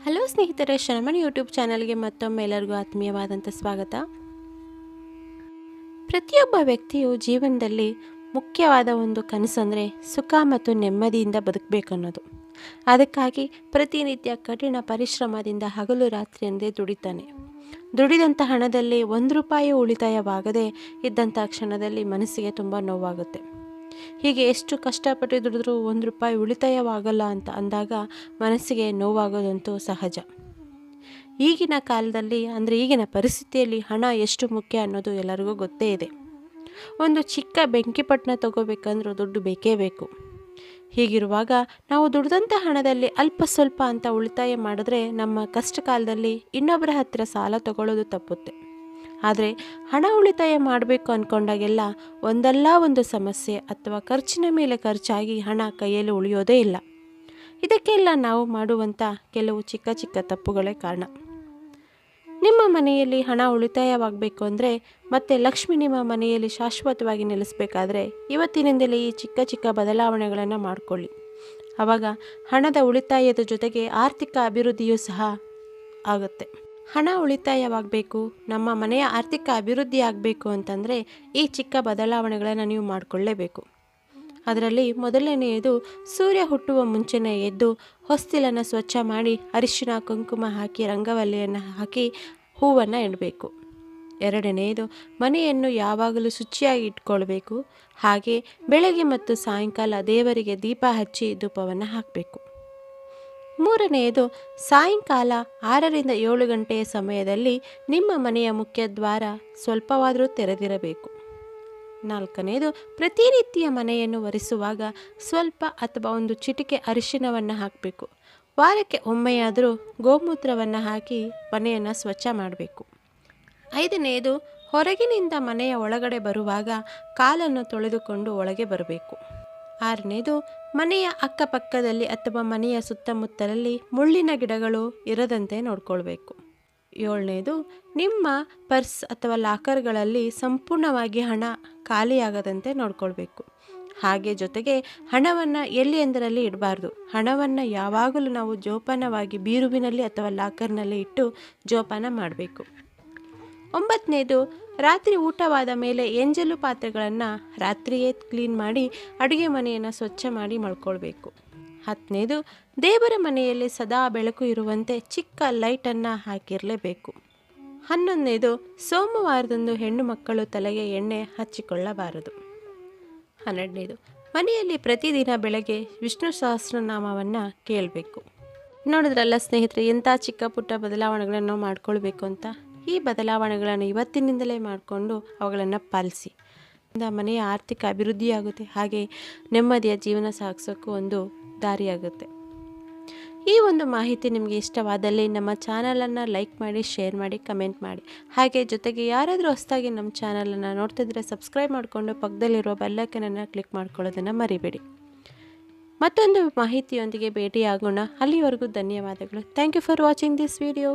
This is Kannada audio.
ಹಲೋ ಸ್ನೇಹಿತರೆ, ಶ್ರಮಣಿ ಯೂಟ್ಯೂಬ್ ಚಾನಲ್ಗೆ ಮತ್ತೊಮ್ಮೆ ಎಲ್ಲರಿಗೂ ಆತ್ಮೀಯವಾದಂಥ ಸ್ವಾಗತ. ಪ್ರತಿಯೊಬ್ಬ ವ್ಯಕ್ತಿಯು ಜೀವನದಲ್ಲಿ ಮುಖ್ಯವಾದ ಒಂದು ಕನಸಂದರೆ ಸುಖ ಮತ್ತು ನೆಮ್ಮದಿಯಿಂದ ಬದುಕಬೇಕನ್ನೋದು. ಅದಕ್ಕಾಗಿ ಪ್ರತಿನಿತ್ಯ ಕಠಿಣ ಪರಿಶ್ರಮದಿಂದ ಹಗಲು ರಾತ್ರಿ ಎಂದೇ ದುಡಿತಾನೆ. ದುಡಿದಂಥ ಹಣದಲ್ಲಿ 1 ರೂಪಾಯಿ ಉಳಿತಾಯವಾಗದೇ ಇದ್ದಂಥ ಕ್ಷಣದಲ್ಲಿ ಮನಸ್ಸಿಗೆ ತುಂಬ ನೋವಾಗುತ್ತೆ. ಹೀಗೆ ಎಷ್ಟು ಕಷ್ಟಪಟ್ಟು ದುಡಿದ್ರೂ 1 ರೂಪಾಯಿ ಉಳಿತಾಯವಾಗಲ್ಲ ಅಂತ ಅಂದಾಗ ಮನಸ್ಸಿಗೆ ನೋವಾಗೋದಂತೂ ಸಹಜ. ಈಗಿನ ಕಾಲದಲ್ಲಿ ಅಂದರೆ ಈಗಿನ ಪರಿಸ್ಥಿತಿಯಲ್ಲಿ ಹಣ ಎಷ್ಟು ಮುಖ್ಯ ಅನ್ನೋದು ಎಲ್ಲರಿಗೂ ಗೊತ್ತೇ ಇದೆ. ಒಂದು ಚಿಕ್ಕ ಬೆಂಕಿಪಟ್ಟಣ ತಗೋಬೇಕಂದ್ರೂ ದುಡ್ಡು ಬೇಕೇ ಬೇಕು. ಹೀಗಿರುವಾಗ ನಾವು ದುಡಿದಂಥ ಹಣದಲ್ಲಿ ಅಲ್ಪ ಸ್ವಲ್ಪ ಅಂತ ಉಳಿತಾಯ ಮಾಡಿದ್ರೆ ನಮ್ಮ ಕಷ್ಟ ಕಾಲದಲ್ಲಿ ಇನ್ನೊಬ್ಬರ ಹತ್ತಿರ ಸಾಲ ತಗೊಳ್ಳೋದು ತಪ್ಪುತ್ತೆ. ಆದರೆ ಹಣ ಉಳಿತಾಯ ಮಾಡಬೇಕು ಅಂದ್ಕೊಂಡಾಗೆಲ್ಲ ಒಂದಲ್ಲ ಒಂದು ಸಮಸ್ಯೆ ಅಥವಾ ಖರ್ಚಿನ ಮೇಲೆ ಖರ್ಚಾಗಿ ಹಣ ಕೈಯಲ್ಲಿ ಉಳಿಯೋದೇ ಇಲ್ಲ. ಇದಕ್ಕೆಲ್ಲ ನಾವು ಮಾಡುವಂಥ ಕೆಲವು ಚಿಕ್ಕ ಚಿಕ್ಕ ತಪ್ಪುಗಳೇ ಕಾರಣ. ನಿಮ್ಮ ಮನೆಯಲ್ಲಿ ಹಣ ಉಳಿತಾಯವಾಗಬೇಕು ಅಂದರೆ ಮತ್ತು ಲಕ್ಷ್ಮಿ ನಿಮ್ಮ ಮನೆಯಲ್ಲಿ ಶಾಶ್ವತವಾಗಿ ನೆಲೆಸಬೇಕಾದ್ರೆ ಇವತ್ತಿನಿಂದಲೇ ಈ ಚಿಕ್ಕ ಚಿಕ್ಕ ಬದಲಾವಣೆಗಳನ್ನು ಮಾಡಿಕೊಳ್ಳಿ. ಆವಾಗ ಹಣದ ಉಳಿತಾಯದ ಜೊತೆಗೆ ಆರ್ಥಿಕ ಅಭಿವೃದ್ಧಿಯೂ ಸಹ ಆಗುತ್ತೆ. ಹಣ ಉಳಿತಾಯವಾಗಬೇಕು, ನಮ್ಮ ಮನೆಯ ಆರ್ಥಿಕ ಅಭಿವೃದ್ಧಿ ಆಗಬೇಕು ಅಂತಂದರೆ ಈ ಚಿಕ್ಕ ಬದಲಾವಣೆಗಳನ್ನು ನೀವು ಮಾಡಿಕೊಳ್ಳೇಬೇಕು. ಅದರಲ್ಲಿ ಮೊದಲನೆಯದು, ಸೂರ್ಯ ಹುಟ್ಟುವ ಮುಂಚೆನೇ ಎದ್ದು ಹೊಸ್ತಿಲನ್ನು ಸ್ವಚ್ಛ ಮಾಡಿ ಅರಿಶಿನ ಕುಂಕುಮ ಹಾಕಿ ರಂಗವಲ್ಲಿಯನ್ನು ಹಾಕಿ ಹೂವನ್ನು ಇಡಬೇಕು. ಎರಡನೆಯದು, ಮನೆಯನ್ನು ಯಾವಾಗಲೂ ಶುಚಿಯಾಗಿ ಇಟ್ಕೊಳ್ಬೇಕು. ಹಾಗೆ ಬೆಳಗ್ಗೆ ಮತ್ತು ಸಾಯಂಕಾಲ ದೇವರಿಗೆ ದೀಪ ಹಚ್ಚಿ ಧೂಪವನ್ನು ಹಾಕಬೇಕು. ಮೂರನೆಯದು, ಸಾಯಂಕಾಲ 6ರಿಂದ 7 ಗಂಟೆಯ ಸಮಯದಲ್ಲಿ ನಿಮ್ಮ ಮನೆಯ ಮುಖ್ಯ ದ್ವಾರ ಸ್ವಲ್ಪವಾದರೂ ತೆರೆದಿರಬೇಕು. ನಾಲ್ಕನೆಯದು, ಪ್ರತಿನಿತ್ಯ ಮನೆಯನ್ನು ಒರೆಸುವಾಗ ಸ್ವಲ್ಪ ಅಥವಾ ಒಂದು ಚಿಟಿಕೆ ಅರಿಶಿನವನ್ನು ಹಾಕಬೇಕು. ವಾರಕ್ಕೆ ಒಮ್ಮೆಯಾದರೂ ಗೋಮೂತ್ರವನ್ನು ಹಾಕಿ ಮನೆಯನ್ನು ಸ್ವಚ್ಛ ಮಾಡಬೇಕು. ಐದನೆಯದು, ಹೊರಗಿನಿಂದ ಮನೆಯ ಒಳಗಡೆ ಬರುವಾಗ ಕಾಲನ್ನು ತೊಳೆದುಕೊಂಡು ಒಳಗೆ ಬರಬೇಕು. ಆರನೇದು, ಮನೆಯ ಅಕ್ಕಪಕ್ಕದಲ್ಲಿ ಅಥವಾ ಮನೆಯ ಸುತ್ತಮುತ್ತಲಲ್ಲಿ ಮುಳ್ಳಿನ ಗಿಡಗಳು ಇರದಂತೆ ನೋಡ್ಕೊಳ್ಬೇಕು. ಏಳನೇದು, ನಿಮ್ಮ ಪರ್ಸ್ ಅಥವಾ ಲಾಕರ್ಗಳಲ್ಲಿ ಸಂಪೂರ್ಣವಾಗಿ ಹಣ ಖಾಲಿಯಾಗದಂತೆ ನೋಡ್ಕೊಳ್ಬೇಕು. ಹಾಗೆ ಜೊತೆಗೆ ಹಣವನ್ನು ಎಲ್ಲಿ ಎಂದರಲ್ಲಿ ಇಡಬಾರ್ದು. ಹಣವನ್ನು ಯಾವಾಗಲೂ ನಾವು ಜೋಪಾನವಾಗಿ ಬೀರುವಿನಲ್ಲಿ ಅಥವಾ ಲಾಕರ್ನಲ್ಲಿ ಇಟ್ಟು ಜೋಪಾನ ಮಾಡಬೇಕು. 9ನೇದು, ರಾತ್ರಿ ಊಟವಾದ ಮೇಲೆ ಎಂಜಲು ಪಾತ್ರೆಗಳನ್ನು ರಾತ್ರಿಯೇ ಕ್ಲೀನ್ ಮಾಡಿ ಅಡುಗೆ ಮನೆಯನ್ನು ಸ್ವಚ್ಛ ಮಾಡಿ ಮಲ್ಕೊಳ್ಬೇಕು. 10ನೇದು, ದೇವರ ಮನೆಯಲ್ಲಿ ಸದಾ ಬೆಳಕು ಇರುವಂತೆ ಚಿಕ್ಕ ಲೈಟನ್ನು ಹಾಕಿರಲೇಬೇಕು. 11ನೇದು, ಸೋಮವಾರದಂದು ಹೆಣ್ಣು ಮಕ್ಕಳು ತಲೆಗೆ ಎಣ್ಣೆ ಹಚ್ಚಿಕೊಳ್ಳಬಾರದು. 12ನೇದು, ಮನೆಯಲ್ಲಿ ಪ್ರತಿದಿನ ಬೆಳಗ್ಗೆ ವಿಷ್ಣು ಸಹಸ್ರನಾಮವನ್ನು ಕೇಳಬೇಕು. ನೋಡಿದ್ರಲ್ಲ ಸ್ನೇಹಿತರೆ, ಎಂಥ ಚಿಕ್ಕ ಪುಟ್ಟ ಬದಲಾವಣೆಗಳನ್ನು ಮಾಡ್ಕೊಳ್ಬೇಕು ಅಂತ. ಈ ಬದಲಾವಣೆಗಳನ್ನು ಇವತ್ತಿನಿಂದಲೇ ಮಾಡಿಕೊಂಡು ಅವುಗಳನ್ನು ಪಾಲಿಸಿ. ಮನೆಯ ಆರ್ಥಿಕ ಅಭಿವೃದ್ಧಿಯಾಗುತ್ತೆ, ಹಾಗೆ ನೆಮ್ಮದಿಯ ಜೀವನ ಸಾಗಿಸೋಕ್ಕೂ ಒಂದು ದಾರಿಯಾಗುತ್ತೆ. ಈ ಒಂದು ಮಾಹಿತಿ ನಿಮಗೆ ಇಷ್ಟವಾದಲ್ಲಿ ನಮ್ಮ ಚಾನಲನ್ನು ಲೈಕ್ ಮಾಡಿ, ಶೇರ್ ಮಾಡಿ, ಕಮೆಂಟ್ ಮಾಡಿ. ಹಾಗೆ ಜೊತೆಗೆ ಯಾರಾದರೂ ಹೊಸದಾಗಿ ನಮ್ಮ ಚಾನಲನ್ನು ನೋಡ್ತಿದ್ರೆ ಸಬ್ಸ್ಕ್ರೈಬ್ ಮಾಡಿಕೊಂಡು ಪಕ್ಕದಲ್ಲಿರೋ ಬೆಲ್ಲೈಕನನ್ನು ಕ್ಲಿಕ್ ಮಾಡ್ಕೊಳ್ಳೋದನ್ನು ಮರಿಬೇಡಿ. ಮತ್ತೊಂದು ಮಾಹಿತಿಯೊಂದಿಗೆ ಭೇಟಿಯಾಗೋಣ. ಅಲ್ಲಿವರೆಗೂ ಧನ್ಯವಾದಗಳು. Thank you for watching this video.